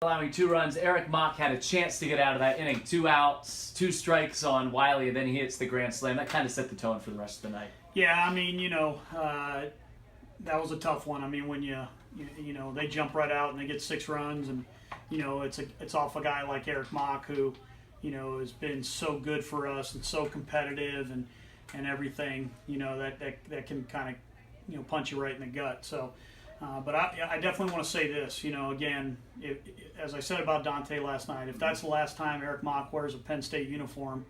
Allowing 2 runs. Eric Mock had a chance to get out of that inning. 2 outs, 2 strikes on Wiley, and then he hits the grand slam. That kind of set the tone for the rest of the night. Yeah, I mean, that was a tough one. I mean, when they jump right out and they get 6 runs, and it's off a guy like Eric Mock who has been so good for us and so competitive and everything. That can kind of punch you right in the gut. So. But I definitely want to say this, again, as I said about Dante last night, if that's the last time Eric Mock wears a Penn State uniform,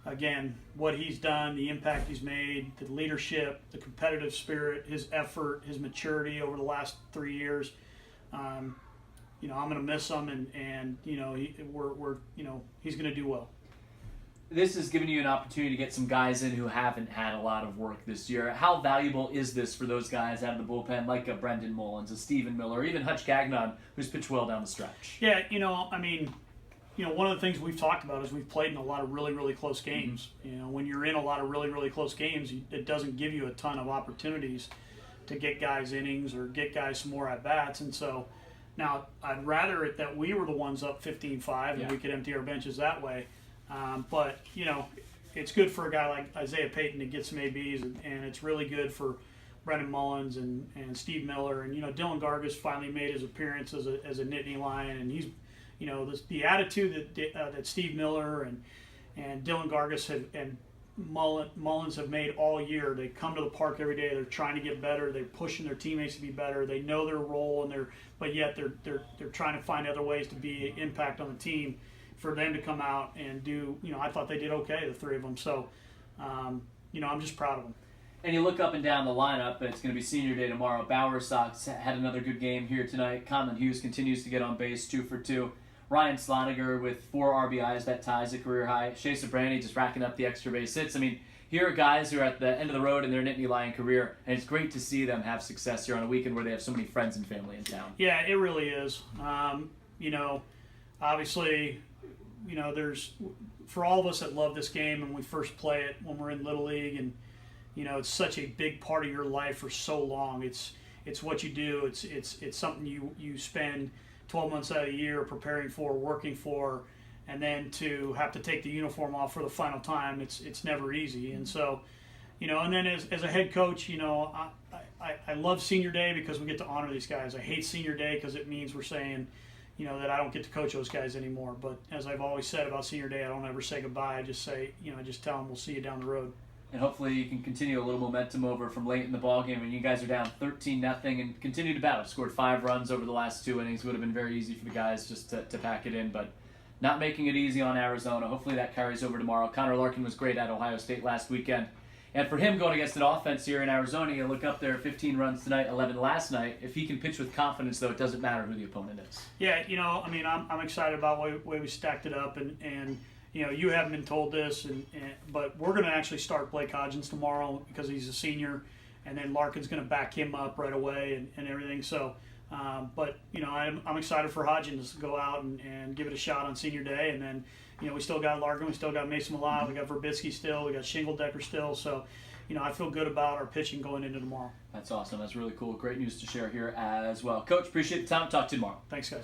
again, what he's done, the impact he's made, the leadership, the competitive spirit, his effort, his maturity over the last 3 years, I'm going to miss him, and he's going to do well. This has given you an opportunity to get some guys in who haven't had a lot of work this year. How valuable is this for those guys out of the bullpen, like a Brendan Mullins, a Stephen Miller, or even Hutch Gagnon, who's pitched well down the stretch? Yeah, one of the things we've talked about is we've played in a lot of really, really close games. Mm-hmm. When you're in a lot of really, really close games, it doesn't give you a ton of opportunities to get guys innings or get guys some more at-bats. And so now I'd rather it that we were the ones up 15-5 and we could empty our benches that way. But it's good for a guy like Isaiah Payton to get some ABs, and it's really good for Brendan Mullins and Steve Miller. And Dylan Gargas finally made his appearance as a Nittany Lion, and he's the attitude that Steve Miller and Dylan Gargas and Mullins have made all year. They come to the park every day. They're trying to get better. They're pushing their teammates to be better. They know their role, but yet they're trying to find other ways to be an impact on the team. For them to come out and do, I thought they did okay, the 3 of them. So, I'm just proud of them. And you look up and down the lineup, it's going to be senior day tomorrow. Bauer Sox had another good game here tonight. Conlon Hughes continues to get on base, 2 for 2. Ryan Sloniger with 4 RBIs, that ties a career high. Shea Sobrani just racking up the extra base hits. I mean, here are guys who are at the end of the road in their Nittany Lion career, and it's great to see them have success here on a weekend where they have so many friends and family in town. Yeah, it really is. Obviously, there's, for all of us that love this game and we first play it when we're in Little League, and it's such a big part of your life for so long. It's what you do. It's something you spend 12 months out of the year preparing for, working for, and then to have to take the uniform off for the final time, it's never easy. And so, and then as a head coach, I love senior day because we get to honor these guys. I hate senior day because it means we're saying, that I don't get to coach those guys anymore. But as I've always said about senior day, I don't ever say goodbye. I just say, I just tell them we'll see you down the road. And hopefully you can continue a little momentum over from late in the ball game when you guys are down 13-0 and continue to battle. Scored 5 runs over the last 2 innings. Would have been very easy for the guys just to pack it in, but not making it easy on Arizona. Hopefully that carries over tomorrow. Connor Larkin was great at Ohio State last weekend. And for him going against an offense here in Arizona, you look up there, 15 runs tonight, 11 last night. If he can pitch with confidence, though, it doesn't matter who the opponent is. Yeah, I'm excited about the way we stacked it up, and you haven't been told this, but we're going to actually start Blake Hodgins tomorrow because he's a senior, and then Larkin's going to back him up right away and everything. So, but I'm excited for Hodgins to go out and give it a shot on senior day, and then we still got Larkin, we still got Mason Milano, we got Verbitsky still, we got Shingledecker still. So, I feel good about our pitching going into tomorrow. That's awesome. That's really cool. Great news to share here as well. Coach, appreciate the time. Talk to you tomorrow. Thanks, guys.